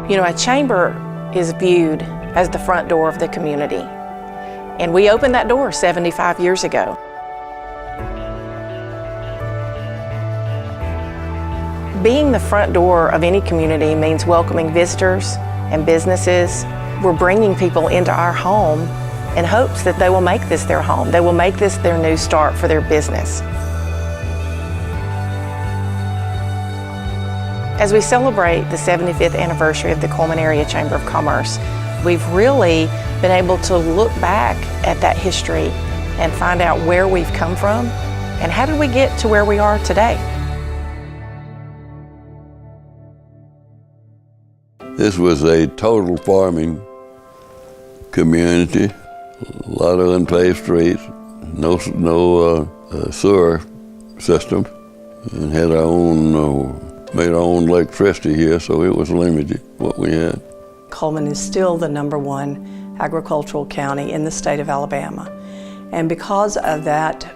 You know, a chamber is viewed as the front door of the community. And we opened that door 75 years ago. Being the front door of any community means welcoming visitors and businesses. We're bringing people into our home in hopes that they will make this their home. They will make this their new start for their business. As we celebrate the 75th anniversary of the Cullman Area Chamber of Commerce, we've really been able to look back at that history and find out where we've come from and how did we get to where we are today. This was a total farming community, a lot of unpaved streets, no sewer system, and had our own, made our own electricity here, so it was limited what we had. Cullman is still the #1 agricultural county in the state of Alabama. And because of that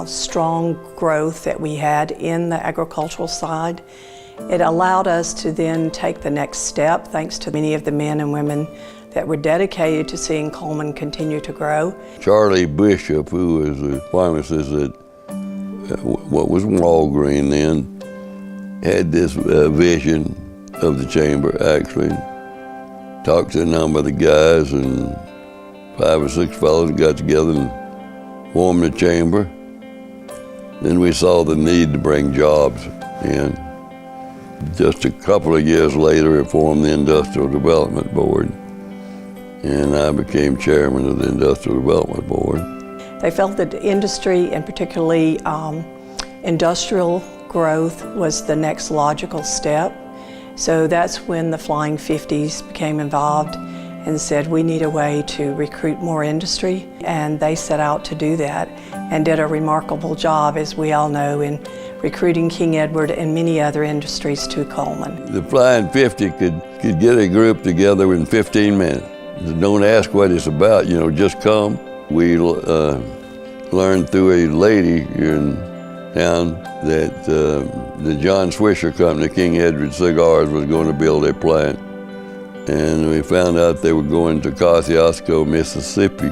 strong growth that we had in the agricultural side, it allowed us to then take the next step, thanks to many of the men and women that were dedicated to seeing Cullman continue to grow. Charlie Bishop, who was a pharmacist at what was Walgreen then, had this vision of the chamber, actually. Talked to a number of the guys, and 5 or 6 fellows got together and formed the chamber. Then we saw the need to bring jobs in. Just a couple of years later, it formed the Industrial Development Board, and I became chairman of the Industrial Development Board. They felt that industry, and particularly industrial growth, was the next logical step. So that's when the Flying 50s became involved and said, we need a way to recruit more industry. And they set out to do that and did a remarkable job, as we all know, in recruiting King Edward and many other industries to Cullman. The Flying 50 could get a group together in 15 minutes. Don't ask what it's about, you know, just come. We learned through a lady here in town that the John Swisher Company, King Edward Cigars, was going to build a plant. And we found out they were going to Kosciuszko, Mississippi.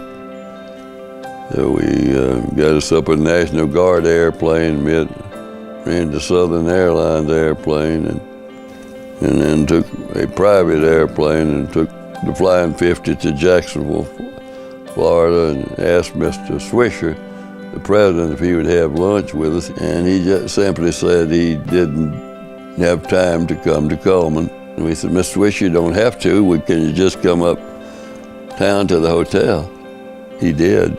So we got us up a National Guard airplane, ran the Southern Airlines airplane, and then took a private airplane and took the Flying 50 to Jacksonville, Florida, and asked Mr. Swisher, the president, if he would have lunch with us, and he just simply said he didn't have time to come to Cullman. And we said, Mr. Swisher, you don't have to. Can you just come up town to the hotel? He did.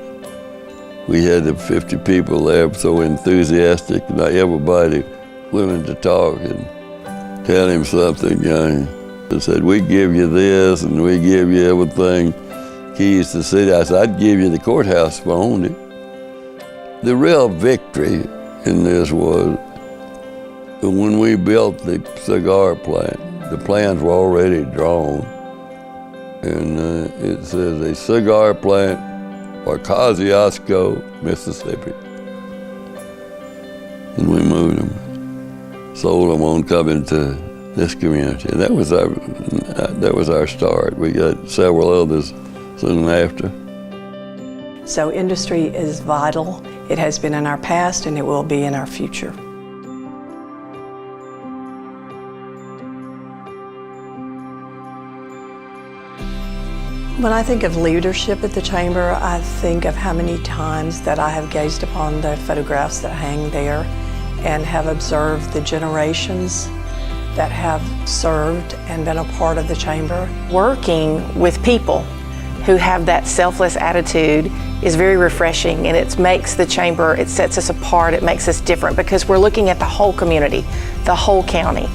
We had the 50 people there, so enthusiastic, and everybody willing to talk and tell him something, you know. They said, we give you this, and we give you everything, keys to the city. I said, I'd give you the courthouse if I owned it. The real victory in this was when we built the cigar plant. The plans were already drawn, and it says a cigar plant for Kosciuszko, Mississippi. And we moved them, sold them on coming to this community. And that was our start. We got several others soon after. So industry is vital. It has been in our past and it will be in our future. When I think of leadership at the Chamber, I think of how many times that I have gazed upon the photographs that hang there and have observed the generations that have served and been a part of the Chamber. Working with people who have that selfless attitude is very refreshing, and it makes the Chamber, it sets us apart, it makes us different because we're looking at the whole community, the whole county.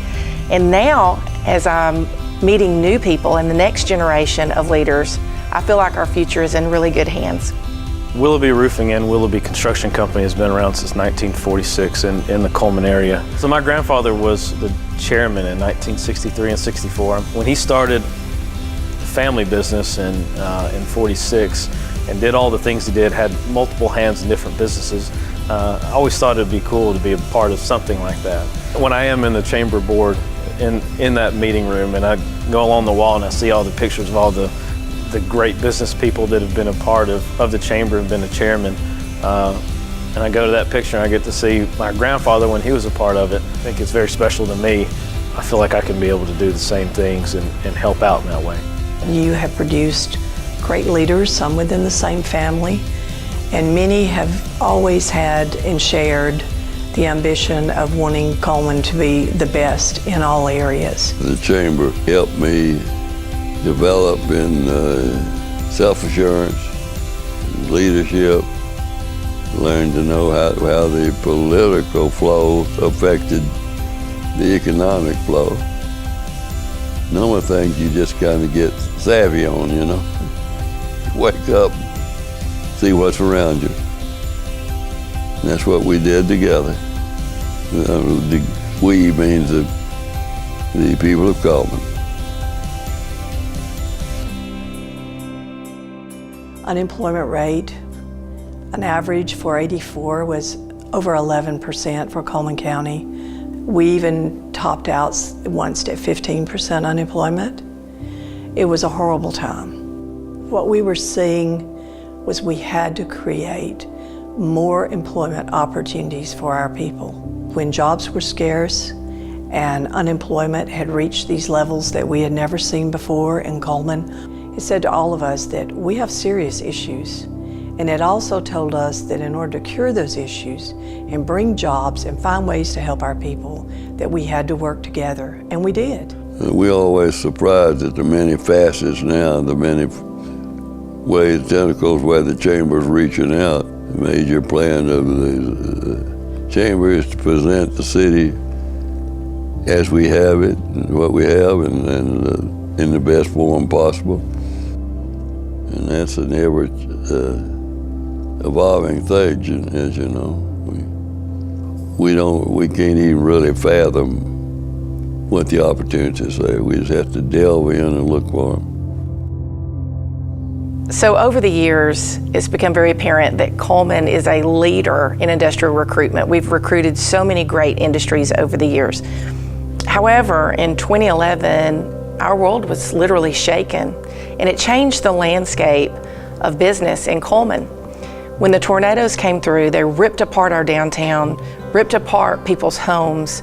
And now, as I'm meeting new people and the next generation of leaders, I feel like our future is in really good hands. Willoughby Roofing and Willoughby Construction Company has been around since 1946 in the Cullman area. So my grandfather was the chairman in 1963 and 64. When he started the family business in 46 and did all the things he did, had multiple hands in different businesses, I always thought it'd be cool to be a part of something like that. When I am in the chamber board in that meeting room and I go along the wall and I see all the pictures of all the great business people that have been a part of the chamber and been a chairman. And I go to that picture and I get to see my grandfather when he was a part of it. I think it's very special to me. I feel like I can be able to do the same things and help out in that way. You have produced great leaders, some within the same family, and many have always had and shared the ambition of wanting Cullman to be the best in all areas. The chamber helped me develop in self-assurance, leadership, learned to know how the political flow affected the economic flow. Number of things you just kind of get savvy on, you know. Wake up, see what's around you. And that's what we did together. The we means the people of Cullman. Unemployment rate, an average for '84 was over 11% for Cullman County. We even topped out once at 15% unemployment. It was a horrible time. What we were seeing was we had to create more employment opportunities for our people. When jobs were scarce and unemployment had reached these levels that we had never seen before in Cullman, it said to all of us that we have serious issues. And it also told us that in order to cure those issues and bring jobs and find ways to help our people, that we had to work together, and we did. We're always surprised at the many facets now, the many ways, tentacles where the chamber's reaching out. The major plan of the chamber is to present the city as we have it, and what we have, and in the best form possible. And that's an ever evolving thing, as you know. We can't even really fathom what the opportunities are. We just have to delve in and look for them. So over the years, it's become very apparent that Cullman is a leader in industrial recruitment. We've recruited so many great industries over the years. However, in 2011, our world was literally shaken, and it changed the landscape of business in Cullman. When the tornadoes came through, they ripped apart our downtown, ripped apart people's homes,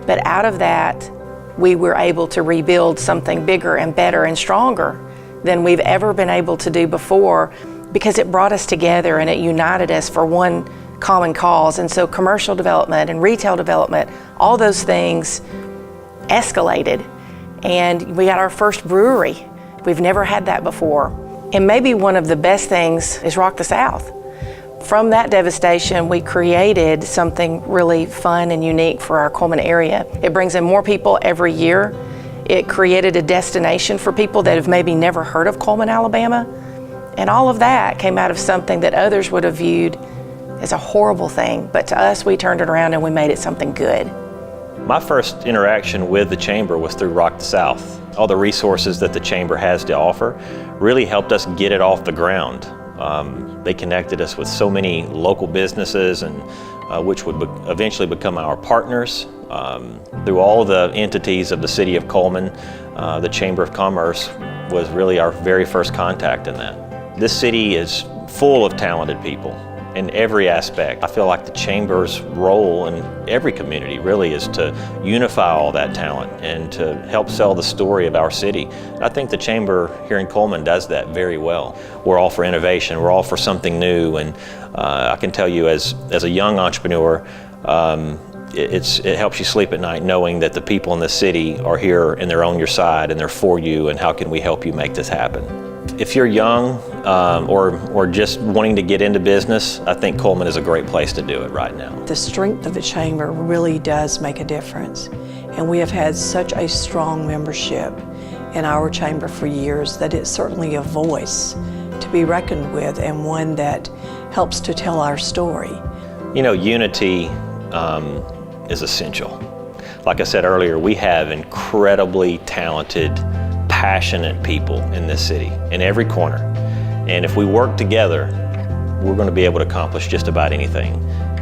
but out of that, we were able to rebuild something bigger and better and stronger than we've ever been able to do before, because it brought us together and it united us for one common cause. And so commercial development and retail development, all those things escalated. And we got our first brewery. We've never had that before. And maybe one of the best things is Rock the South. From that devastation, we created something really fun and unique for our Cullman area. It brings in more people every year. It created a destination for people that have maybe never heard of Cullman, Alabama. And all of that came out of something that others would have viewed as a horrible thing. But to us, we turned it around and we made it something good. My first interaction with the chamber was through Rock the South. All the resources that the chamber has to offer really helped us get it off the ground. They connected us with so many local businesses, and which would eventually become our partners. Through all the entities of the city of Cullman, the Chamber of Commerce was really our very first contact in that. This city is full of talented people in every aspect. I feel like the Chamber's role in every community really is to unify all that talent and to help sell the story of our city. I think the Chamber here in Cullman does that very well. We're all for innovation, we're all for something new, and I can tell you as a young entrepreneur, it helps you sleep at night knowing that the people in the city are here and they're on your side and they're for you, and how can we help you make this happen. If you're young or just wanting to get into business, I think Cullman is a great place to do it right now. The strength of the chamber really does make a difference, and we have had such a strong membership in our chamber for years that it's certainly a voice to be reckoned with and one that helps to tell our story. You know, unity is essential. Like I said earlier, we have incredibly talented, passionate people in this city, in every corner. And if we work together, we're going to be able to accomplish just about anything.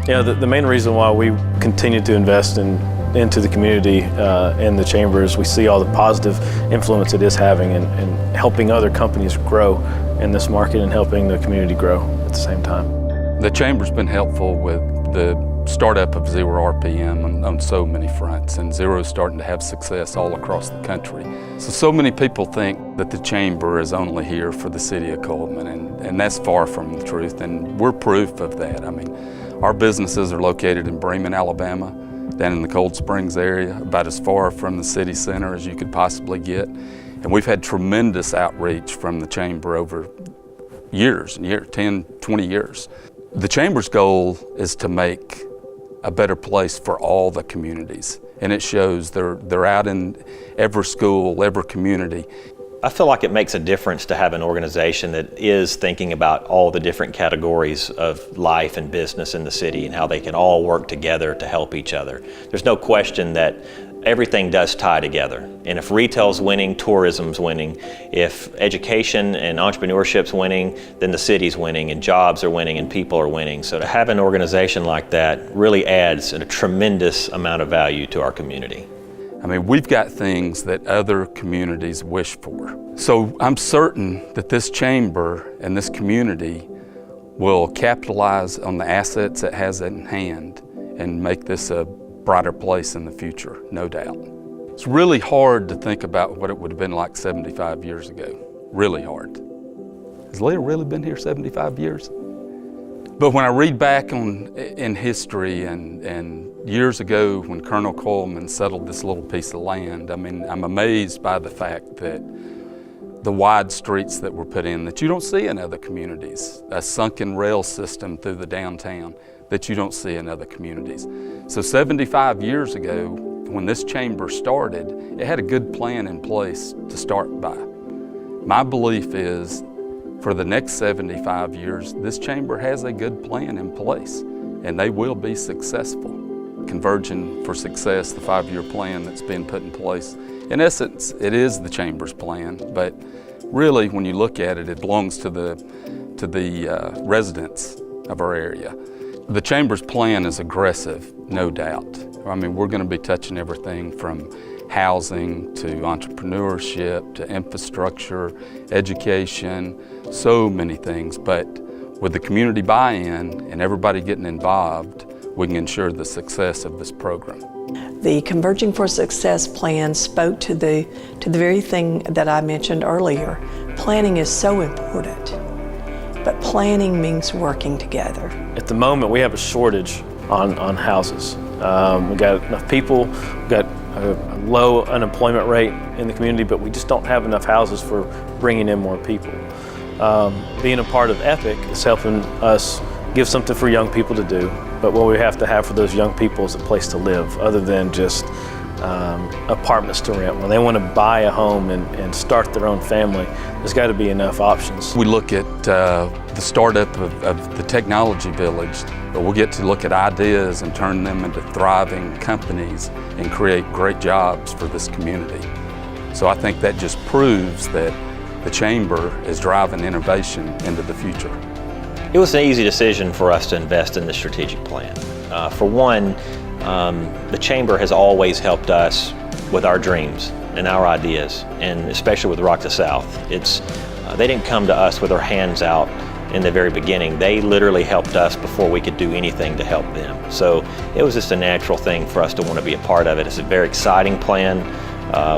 You know, the main reason why we continue to invest in into the community and the chambers, we see all the positive influence it is having and helping other companies grow in this market and helping the community grow at the same time. The chamber's been helpful with the startup of Zero RPM on so many fronts, and Zero's starting to have success all across the country. So many people think that the chamber is only here for the city of Cullman, and that's far from the truth, and we're proof of that. I mean, our businesses are located in Bremen, Alabama, down in the Cold springs area, about as far from the city center as you could possibly get. And we've had tremendous outreach from the chamber over years, 10, 20 years. The chamber's goal is to make a better place for all the communities. And it shows they're out in every school, every community. I feel like it makes a difference to have an organization that is thinking about all the different categories of life and business in the city and how they can all work together to help each other. There's no question that everything does tie together. And if retail's winning, tourism's winning. If education and entrepreneurship's winning, then the city's winning and jobs are winning and people are winning. So to have an organization like that really adds a tremendous amount of value to our community. I mean, we've got things that other communities wish for. So I'm certain that this chamber and this community will capitalize on the assets it has in hand and make this a brighter place in the future, no doubt. It's really hard to think about what it would have been like 75 years ago. Really hard. Has Leah really been here 75 years? But when I read back in history and years ago when Colonel Cullman settled this little piece of land, I mean, I'm amazed by the fact that the wide streets that were put in that you don't see in other communities, a sunken rail system through the downtown that you don't see in other communities. So 75 years ago, when this chamber started, it had a good plan in place to start by. My belief is for the next 75 years, this chamber has a good plan in place and they will be successful. Converging for Success, the 5-year plan that's been put in place, in essence, it is the chamber's plan, but really when you look at it, it belongs to the residents of our area. The chamber's plan is aggressive, no doubt. I mean, we're going to be touching everything from housing to entrepreneurship to infrastructure, education, so many things. But with the community buy-in and everybody getting involved, we can ensure the success of this program. The Converging for Success plan spoke to the very thing that I mentioned earlier. Planning is so important, but planning means working together. At the moment, we have a shortage on houses. We've got enough people, we've got a low unemployment rate in the community, but we just don't have enough houses for bringing in more people. Being a part of EPIC is helping us give something for young people to do, but what we have to have for those young people is a place to live other than just apartments to rent. When they want to buy a home and start their own family, there's got to be enough options. We look at the startup of the technology village, but we'll get to look at ideas and turn them into thriving companies and create great jobs for this community. So I think that just proves that the chamber is driving innovation into the future. It was an easy decision for us to invest in the strategic plan. For one, the chamber has always helped us with our dreams and our ideas, and especially with Rock the South. They didn't come to us with their hands out in the very beginning. They literally helped us before we could do anything to help them. So it was just a natural thing for us to want to be a part of it. It's a very exciting plan.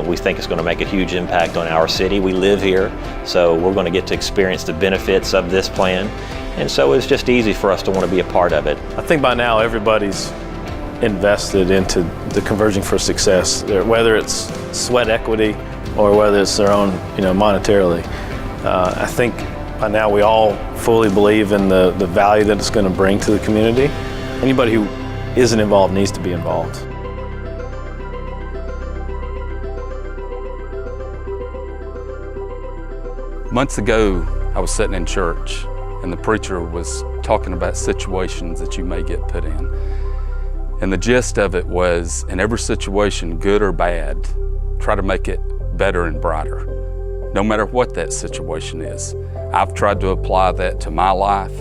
We think it's going to make a huge impact on our city. We live here, so we're going to get to experience the benefits of this plan. And so it's just easy for us to want to be a part of it. I think by now everybody's invested into the Converging for Success, whether it's sweat equity or whether it's their own, monetarily. I think by now we all fully believe in the value that it's going to bring to the community. Anybody who isn't involved needs to be involved. Months ago, I was sitting in church and the preacher was talking about situations that you may get put in. And the gist of it was, in every situation, good or bad, try to make it better and brighter, no matter what that situation is. I've tried to apply that to my life,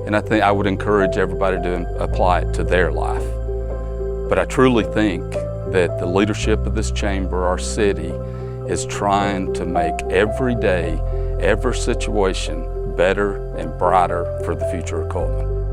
and I think I would encourage everybody to apply it to their life. But I truly think that the leadership of this chamber, our city, is trying to make every day, every situation better and brighter for the future of Cullman.